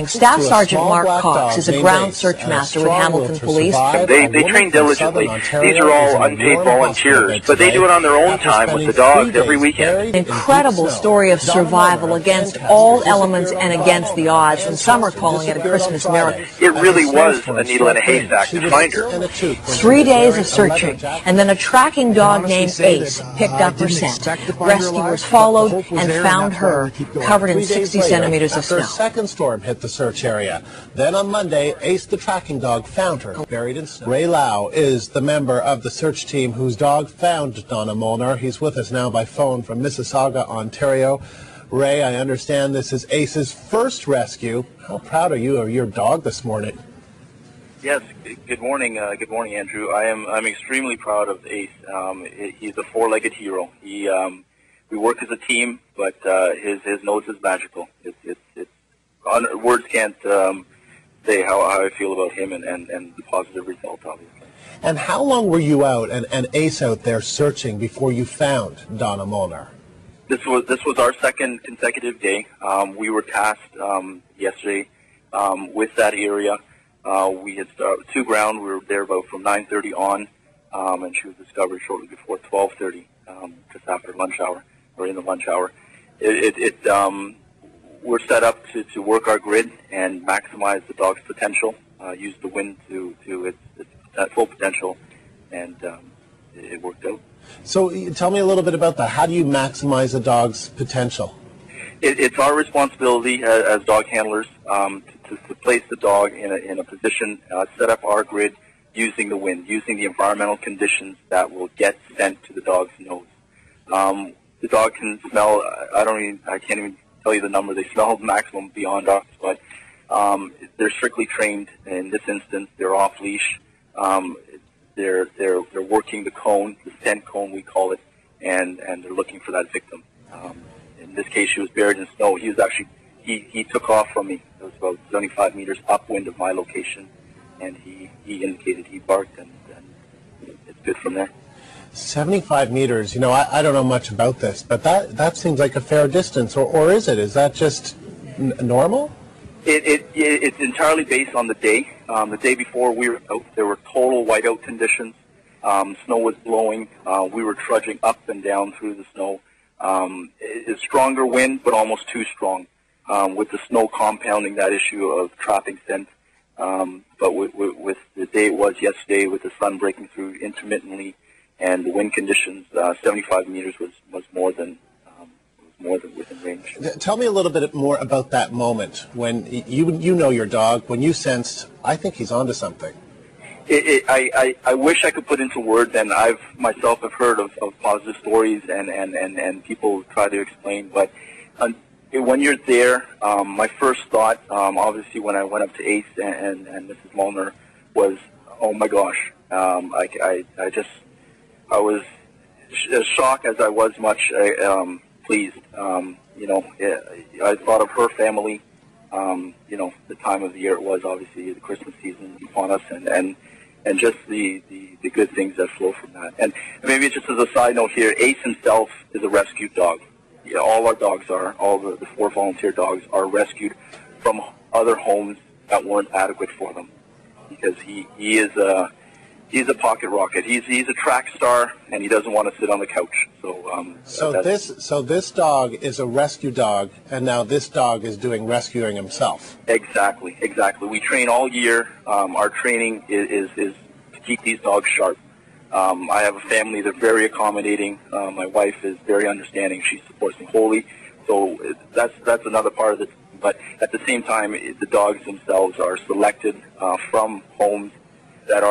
Staff Sergeant Mark Cox is a ground search master with Hamilton Police. They train diligently. These are all unpaid volunteers, but they do it on their own time with the dogs every weekend. An incredible story of survival against all elements and against the odds, and some are calling it a Christmas miracle. It really was a needle in a haystack to find her. 3 days of searching, and then a tracking dog named Ace picked up her scent. Rescuers followed and found her covered in 60 centimeters of snow. A second storm hit the search area. Then on Monday, Ace the tracking dog found her buried in snow. Ray Lau is the member of the search team whose dog found Donna Molnar. He's with us now by phone from Mississauga, Ontario. Ray, I understand this is Ace's first rescue. How proud are you of your dog this morning? Yes, good morning, Andrew. I'm extremely proud of Ace. He's a four-legged hero. We work as a team, but his nose is magical. Words can't say how I feel about him and the positive result, obviously. And how long were you out and Ace out there searching before you found Donna Molnar? This was our second consecutive day. We were tasked yesterday with that area. We had started to ground. We were there about from 9:30 on, and she was discovered shortly before 12:30, just after lunch hour or in the lunch hour. We're set up to work our grid and maximize the dog's potential, use the wind to its full potential, and it worked out. So tell me a little bit about that. How do you maximize a dog's potential? It's our responsibility as dog handlers to place the dog in a position, set up our grid using the wind, using the environmental conditions that will get scent to the dog's nose. The dog can smell, I can't even tell you the number. They smell maximum beyond us, but they're strictly trained in this instance. They're off leash. They're working the cone, the scent cone we call it, and they're looking for that victim. In this case, she was buried in snow. He was actually he took off from me. It was about 75 meters upwind of my location, and he indicated, he barked, and it's good from there. 75 meters, you know, I don't know much about this, but that seems like a fair distance, or is it? Is that just normal? It's entirely based on the day. The day before we were out, there were total whiteout conditions. Snow was blowing. We were trudging up and down through the snow. It's stronger wind, but almost too strong, with the snow compounding that issue of trapping scent. But with the day it was yesterday, with the sun breaking through intermittently, and the wind conditions, 75 meters was more than within range. Tell me a little bit more about that moment when you know your dog, when you sensed, I think he's onto something. I wish I could put into words, and I've myself have heard of positive stories and people try to explain, but when you're there, my first thought, obviously when I went up to Ace and Mrs. Molnar, was, oh my gosh, I was as shocked as I was much pleased. You know, I thought of her family. You know, the time of the year it was, obviously the Christmas season upon us, and just the good things that flow from that. And maybe just as a side note here, Ace himself is a rescued dog. Yeah, all our dogs are. All the 4 volunteer dogs are rescued from other homes that weren't adequate for them, because he's a pocket rocket. He's a track star, and he doesn't want to sit on the couch. So this dog is a rescue dog, and now this dog is doing rescuing himself. Exactly. We train all year. Our training is to keep these dogs sharp. I have a family. They're very accommodating. My wife is very understanding. She supports me wholly. So that's another part of it. But at the same time, the dogs themselves are selected from homes that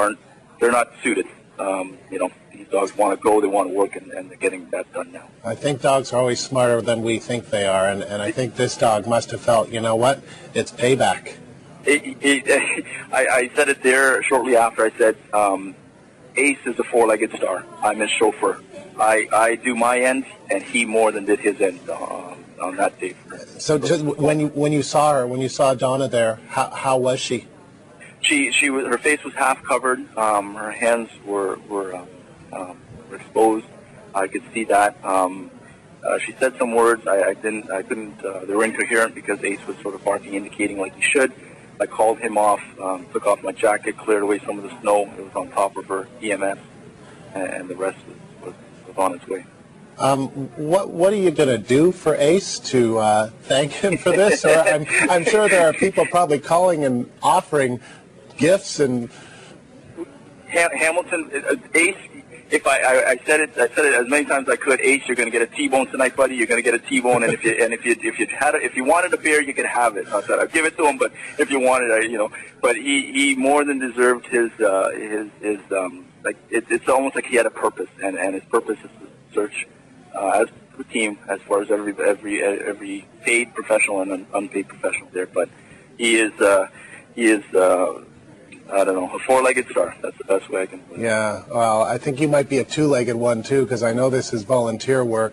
they're not suited. You know, these dogs want to go, they want to work, and they're getting that done now. I think dogs are always smarter than we think they are, and I think this dog must have felt, you know what, it's payback. I said it there shortly after. I said, Ace is a 4-legged star. I'm his chauffeur. I do my end, and he more than did his end on that day. So just when you saw her, when you saw Donna there, how was she? Her face was half covered. Her hands were exposed. I could see that. She said some words. I couldn't. They were incoherent because Ace was sort of barking, indicating like he should. I called him off, took off my jacket, cleared away some of the snow. It was on top of her EMS, and the rest was on its way. What are you going to do for Ace to thank him for this? Or I'm sure there are people probably calling and offering gifts and. Hamilton, Ace. If I said it as many times as I could. Ace, you're going to get a T-bone tonight, buddy. You're going to get a T-bone, and if you wanted a beer, you could have it. I said I'd give it to him, but if you wanted, but he more than deserved his like it's almost like he had a purpose, and his purpose is to search as a team as far as every paid professional and unpaid professional there. But he is. I don't know, a four-legged star. That's the best way I can put it. Yeah, well, I think you might be a two-legged one, too, because I know this is volunteer work.